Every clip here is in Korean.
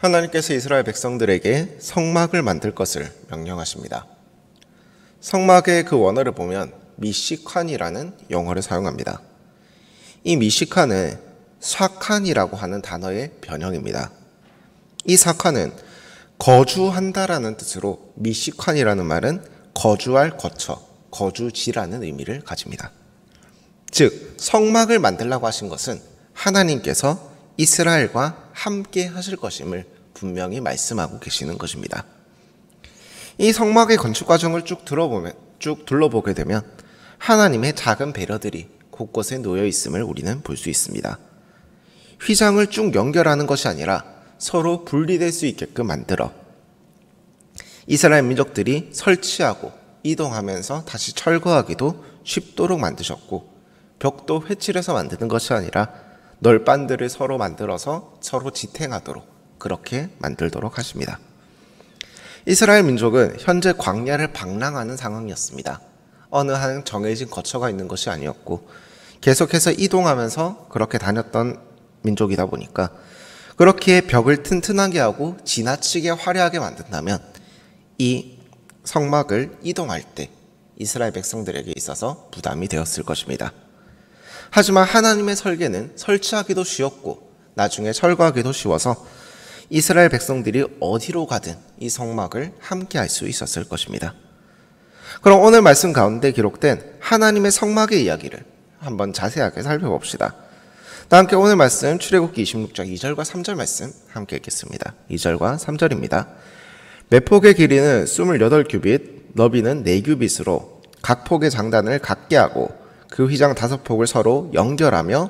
하나님께서 이스라엘 백성들에게 성막을 만들 것을 명령하십니다. 성막의 그 원어를 보면 미시칸이라는 용어를 사용합니다. 이 미시칸은 사칸이라고 하는 단어의 변형입니다. 이 사칸은 거주한다라는 뜻으로 미시칸이라는 말은 거주할 거처, 거주지라는 의미를 가집니다. 즉 성막을 만들라고 하신 것은 하나님께서 이스라엘과 함께 하실 것임을 분명히 말씀하고 계시는 것입니다. 이 성막의 건축 과정을 쭉 둘러보게 되면 하나님의 작은 배려들이 곳곳에 놓여 있음을 우리는 볼 수 있습니다. 휘장을 쭉 연결하는 것이 아니라 서로 분리될 수 있게끔 만들어 이스라엘 민족들이 설치하고 이동하면서 다시 철거하기도 쉽도록 만드셨고, 벽도 회칠해서 만드는 것이 아니라 널빤들을 서로 만들어서 서로 지탱하도록 그렇게 만들도록 하십니다. 이스라엘 민족은 현재 광야를 방랑하는 상황이었습니다. 어느 한 정해진 거처가 있는 것이 아니었고 계속해서 이동하면서 그렇게 다녔던 민족이다 보니까 그렇게 벽을 튼튼하게 하고 지나치게 화려하게 만든다면 이 성막을 이동할 때 이스라엘 백성들에게 있어서 부담이 되었을 것입니다. 하지만 하나님의 설계는 설치하기도 쉬웠고 나중에 철거하기도 쉬워서 이스라엘 백성들이 어디로 가든 이 성막을 함께 할 수 있었을 것입니다. 그럼 오늘 말씀 가운데 기록된 하나님의 성막의 이야기를 한번 자세하게 살펴봅시다. 다 함께 오늘 말씀 출애굽기 26장 2절과 3절 말씀 함께 읽겠습니다. 2절과 3절입니다. 매폭의 길이는 28규빗, 너비는 4규빗으로 각 폭의 장단을 같게 하고 그 휘장 5폭을 서로 연결하며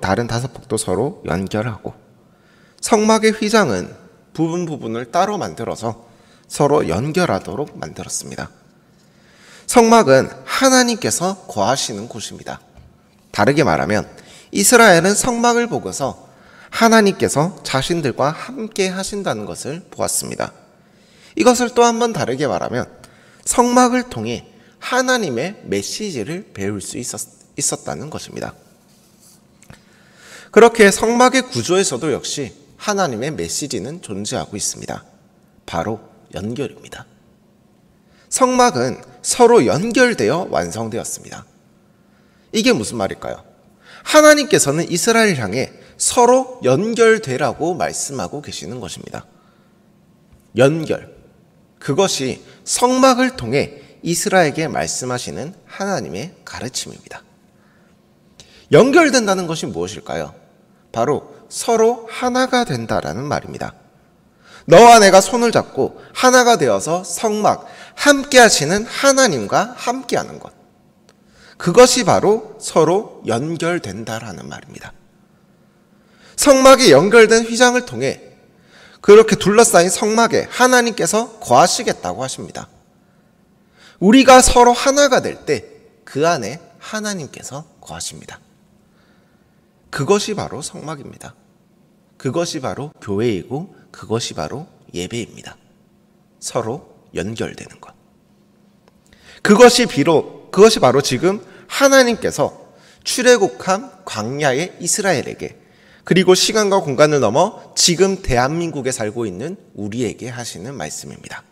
다른 5폭도 서로 연결하고, 성막의 휘장은 부분을 따로 만들어서 서로 연결하도록 만들었습니다. 성막은 하나님께서 거하시는 곳입니다. 다르게 말하면 이스라엘은 성막을 보고서 하나님께서 자신들과 함께 하신다는 것을 보았습니다. 이것을 또 한 번 다르게 말하면 성막을 통해 하나님의 메시지를 배울 수 있었다는 것입니다. 그렇게 성막의 구조에서도 역시 하나님의 메시지는 존재하고 있습니다. 바로 연결입니다. 성막은 서로 연결되어 완성되었습니다. 이게 무슨 말일까요? 하나님께서는 이스라엘을 향해 서로 연결되라고 말씀하고 계시는 것입니다. 연결. 그것이 성막을 통해 이스라엘에게 말씀하시는 하나님의 가르침입니다. 연결된다는 것이 무엇일까요? 바로 서로 하나가 된다라는 말입니다. 너와 내가 손을 잡고 하나가 되어서 성막, 함께 하시는 하나님과 함께 하는 것. 그것이 바로 서로 연결된다라는 말입니다. 성막이 연결된 휘장을 통해 그렇게 둘러싸인 성막에 하나님께서 거하시겠다고 하십니다. 우리가 서로 하나가 될 때 그 안에 하나님께서 거하십니다. 그것이 바로 성막입니다. 그것이 바로 교회이고 그것이 바로 예배입니다. 서로 연결되는 것. 그것이 바로 지금 하나님께서 출애굽한 광야의 이스라엘에게, 그리고 시간과 공간을 넘어 지금 대한민국에 살고 있는 우리에게 하시는 말씀입니다.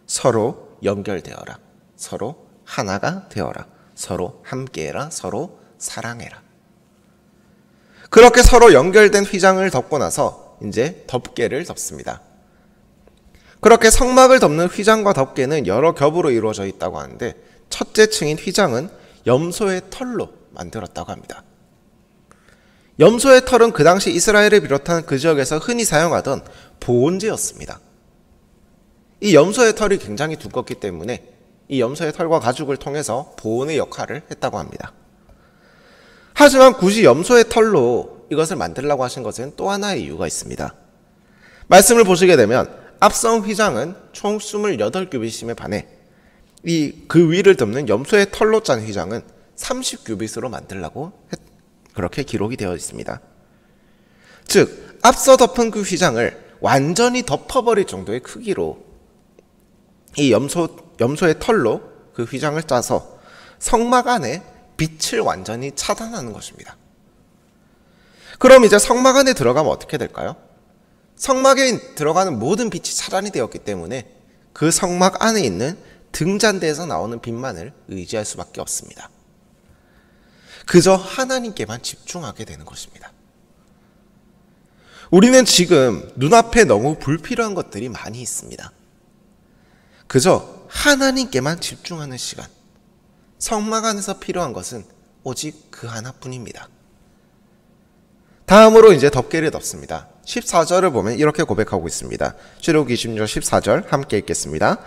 서로 연결되어라. 서로 하나가 되어라. 서로 함께해라. 서로 사랑해라. 그렇게 서로 연결된 휘장을 덮고 나서 이제 덮개를 덮습니다. 그렇게 성막을 덮는 휘장과 덮개는 여러 겹으로 이루어져 있다고 하는데, 첫째 층인 휘장은 염소의 털로 만들었다고 합니다. 염소의 털은 그 당시 이스라엘을 비롯한 그 지역에서 흔히 사용하던 보온제였습니다. 이 염소의 털이 굉장히 두껍기 때문에 이 염소의 털과 가죽을 통해서 보온의 역할을 했다고 합니다. 하지만 굳이 염소의 털로 이것을 만들려고 하신 것은 또 하나의 이유가 있습니다. 말씀을 보시게 되면 앞선 휘장은 총 28규빗임에 반해 그 위를 덮는 염소의 털로 짠 휘장은 30규빗으로 만들려고 그렇게 기록이 되어 있습니다. 즉 앞서 덮은 그 휘장을 완전히 덮어버릴 정도의 크기로 이 염소의 털로 그 휘장을 짜서 성막 안에 빛을 완전히 차단하는 것입니다. 그럼 이제 성막 안에 들어가면 어떻게 될까요? 성막에 들어가는 모든 빛이 차단이 되었기 때문에 그 성막 안에 있는 등잔대에서 나오는 빛만을 의지할 수밖에 없습니다. 그저 하나님께만 집중하게 되는 것입니다. 우리는 지금 눈앞에 너무 불필요한 것들이 많이 있습니다. 그저 하나님께만 집중하는 시간, 성막 안에서 필요한 것은 오직 그 하나뿐입니다. 다음으로 이제 덮개를 덮습니다. 14절을 보면 이렇게 고백하고 있습니다. 출애굽기 20장 14절 함께 읽겠습니다.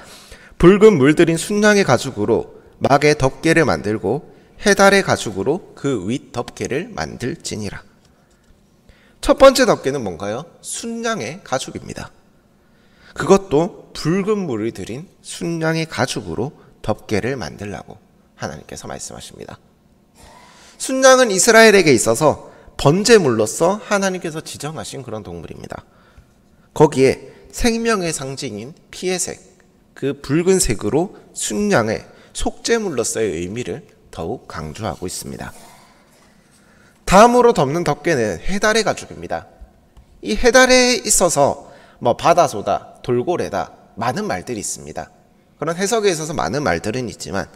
붉은 물들인 순양의 가죽으로 막의 덮개를 만들고 해달의 가죽으로 그 윗 덮개를 만들지니라. 첫 번째 덮개는 뭔가요? 순양의 가죽입니다. 그것도 붉은 물을 들인 순양의 가죽으로 덮개를 만들라고 하나님께서 말씀하십니다. 순양은 이스라엘에게 있어서 번제물로서 하나님께서 지정하신 그런 동물입니다. 거기에 생명의 상징인 피의색, 그 붉은색으로 순양의 속죄물로서의 의미를 더욱 강조하고 있습니다. 다음으로 덮는 덮개는 해달의 가죽입니다. 이 해달에 있어서 바다소다, 돌고래다 많은 말들이 있습니다. 그런 해석에 있어서 많은 말들은 있지만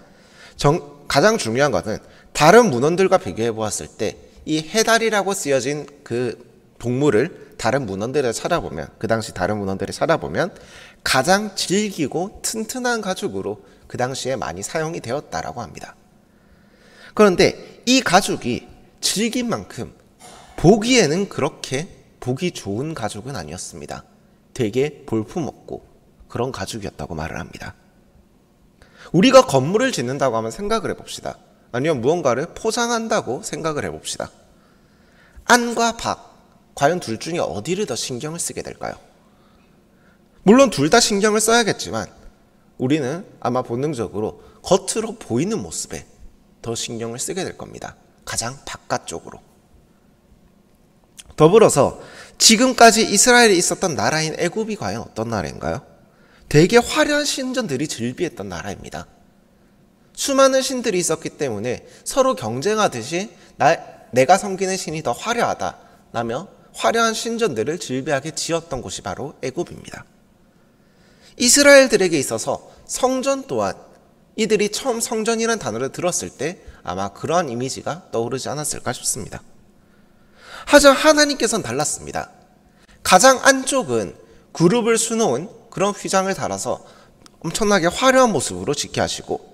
가장 중요한 것은 다른 문헌들과 비교해 보았을 때 이 해달이라고 쓰여진 그 동물을 다른 문헌들을 찾아보면, 그 당시 다른 문헌들을 찾아보면 가장 질기고 튼튼한 가죽으로 그 당시에 많이 사용이 되었다라고 합니다. 그런데 이 가죽이 질긴 만큼 보기에는 그렇게 보기 좋은 가죽은 아니었습니다. 되게 볼품없고 그런 가죽이었다고 말을 합니다. 우리가 건물을 짓는다고 하면 생각을 해봅시다. 아니면 무언가를 포장한다고 생각을 해봅시다. 안과 밖, 과연 둘 중에 어디를 더 신경을 쓰게 될까요? 물론 둘 다 신경을 써야겠지만 우리는 아마 본능적으로 겉으로 보이는 모습에 더 신경을 쓰게 될 겁니다. 가장 바깥쪽으로. 더불어서 지금까지 이스라엘에 있었던 나라인 애굽이 과연 어떤 나라인가요? 되게 화려한 신전들이 즐비했던 나라입니다. 수많은 신들이 있었기 때문에 서로 경쟁하듯이 내가 섬기는 신이 더 화려하다라며 화려한 신전들을 즐비하게 지었던 곳이 바로 애굽입니다. 이스라엘들에게 있어서 성전 또한 이들이 처음 성전이라는 단어를 들었을 때 아마 그러한 이미지가 떠오르지 않았을까 싶습니다. 하지만 하나님께서는 달랐습니다. 가장 안쪽은 그룹을 수놓은 그런 휘장을 달아서 엄청나게 화려한 모습으로 짓게 하시고,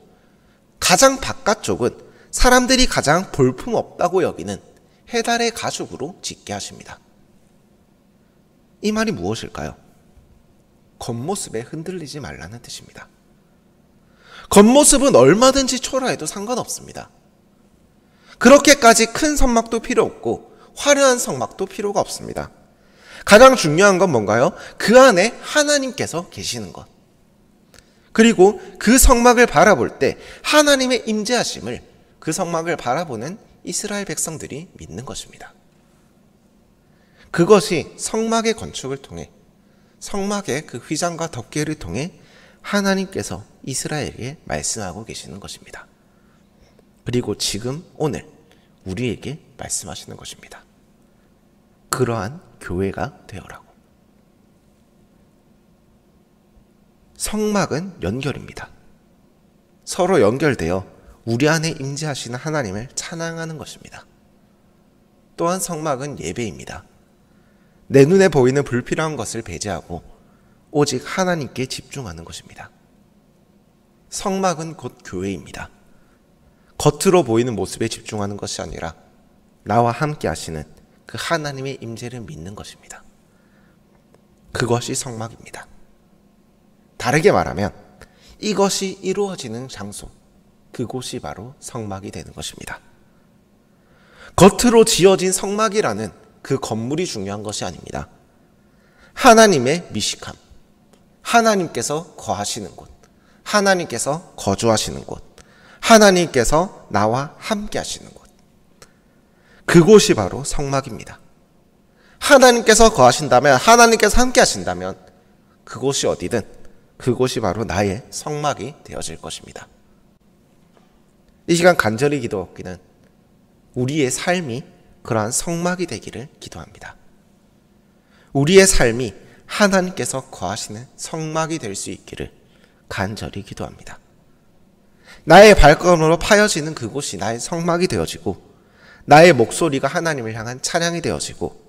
가장 바깥쪽은 사람들이 가장 볼품없다고 여기는 해달의 가죽으로 짓게 하십니다. 이 말이 무엇일까요? 겉모습에 흔들리지 말라는 뜻입니다. 겉모습은 얼마든지 초라해도 상관없습니다. 그렇게까지 큰 성막도 필요 없고 화려한 성막도 필요가 없습니다. 가장 중요한 건 뭔가요? 그 안에 하나님께서 계시는 것. 그리고 그 성막을 바라볼 때 하나님의 임재하심을 그 성막을 바라보는 이스라엘 백성들이 믿는 것입니다. 그것이 성막의 건축을 통해, 성막의 그 휘장과 덮개를 통해 하나님께서 이스라엘에게 말씀하고 계시는 것입니다. 그리고 지금 오늘 우리에게 말씀하시는 것입니다. 그러한 교회가 되어라고. 성막은 연결입니다. 서로 연결되어 우리 안에 임재하시는 하나님을 찬양하는 것입니다. 또한 성막은 예배입니다. 내 눈에 보이는 불필요한 것을 배제하고 오직 하나님께 집중하는 것입니다. 성막은 곧 교회입니다. 겉으로 보이는 모습에 집중하는 것이 아니라 나와 함께 하시는 그 하나님의 임재를 믿는 것입니다. 그것이 성막입니다. 다르게 말하면 이것이 이루어지는 장소, 그곳이 바로 성막이 되는 것입니다. 겉으로 지어진 성막이라는 그 건물이 중요한 것이 아닙니다. 하나님의 미식함, 하나님께서 거하시는 곳, 하나님께서 거주하시는 곳, 하나님께서 나와 함께 하시는 곳, 그곳이 바로 성막입니다. 하나님께서 거하신다면, 하나님께서 함께 하신다면 그곳이 어디든 그곳이 바로 나의 성막이 되어질 것입니다. 이 시간 간절히 기도하기는 우리의 삶이 그러한 성막이 되기를 기도합니다. 우리의 삶이 하나님께서 거하시는 성막이 될 수 있기를 간절히 기도합니다. 나의 발걸음으로 파여지는 그곳이 나의 성막이 되어지고, 나의 목소리가 하나님을 향한 찬양이 되어지고,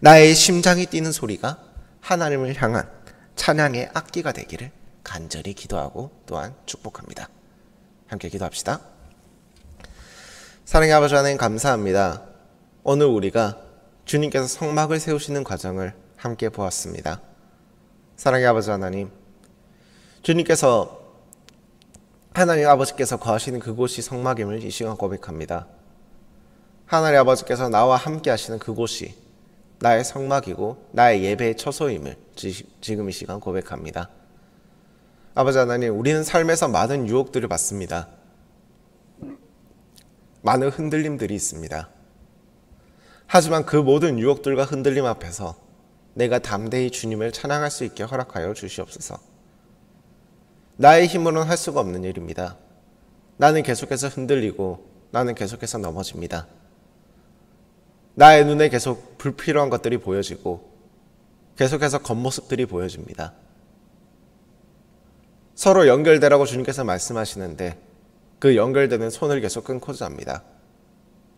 나의 심장이 뛰는 소리가 하나님을 향한 찬양의 악기가 되기를 간절히 기도하고 또한 축복합니다. 함께 기도합시다. 사랑의 아버지 하나님, 감사합니다. 오늘 우리가 주님께서 성막을 세우시는 과정을 함께 보았습니다. 사랑의 아버지 하나님, 주님께서, 하나님 아버지께서 거하시는 그곳이 성막임을 이 시간 고백합니다. 하나님 아버지께서 나와 함께 하시는 그곳이 나의 성막이고 나의 예배의 처소임을 지금 이 시간 고백합니다. 아버지 하나님, 우리는 삶에서 많은 유혹들을 받습니다. 많은 흔들림들이 있습니다. 하지만 그 모든 유혹들과 흔들림 앞에서 내가 담대히 주님을 찬양할 수 있게 허락하여 주시옵소서. 나의 힘으로는 할 수가 없는 일입니다. 나는 계속해서 흔들리고 나는 계속해서 넘어집니다. 나의 눈에 계속 불필요한 것들이 보여지고 계속해서 겉모습들이 보여집니다. 서로 연결되라고 주님께서 말씀하시는데 그 연결되는 손을 계속 끊고자 합니다.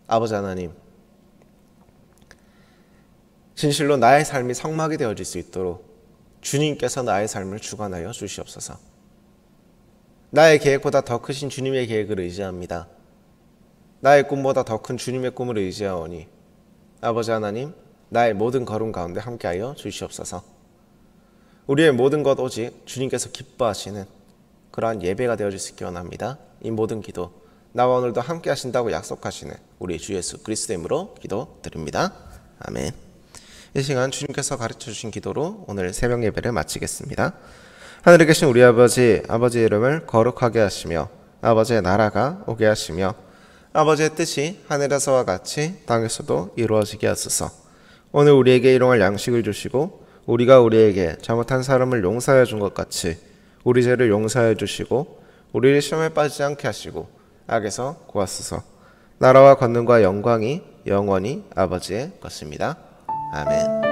아버지 하나님, 진실로 나의 삶이 성막이 되어질 수 있도록 주님께서 나의 삶을 주관하여 주시옵소서. 나의 계획보다 더 크신 주님의 계획을 의지합니다. 나의 꿈보다 더 큰 주님의 꿈을 의지하오니 아버지 하나님, 나의 모든 걸음 가운데 함께하여 주시옵소서. 우리의 모든 것 오직 주님께서 기뻐하시는 그러한 예배가 되어질 수 있기 원합니다. 이 모든 기도 나와 오늘도 함께 하신다고 약속하시는 우리 주 예수 그리스도의 이름으로 기도드립니다. 아멘. 이 시간 주님께서 가르쳐 주신 기도로 오늘 새벽 예배를 마치겠습니다. 하늘에 계신 우리 아버지, 아버지의 이름을 거룩하게 하시며 아버지의 나라가 오게 하시며 아버지의 뜻이 하늘에서와 같이 땅에서도 이루어지게 하소서. 오늘 우리에게 일용할 양식을 주시고 우리가 우리에게 잘못한 사람을 용서해 준 것 같이 우리 죄를 용서해 주시고 우리를 시험에 빠지지 않게 하시고 악에서 구하소서. 나라와 권능과 영광이 영원히 아버지의 것입니다. 아멘.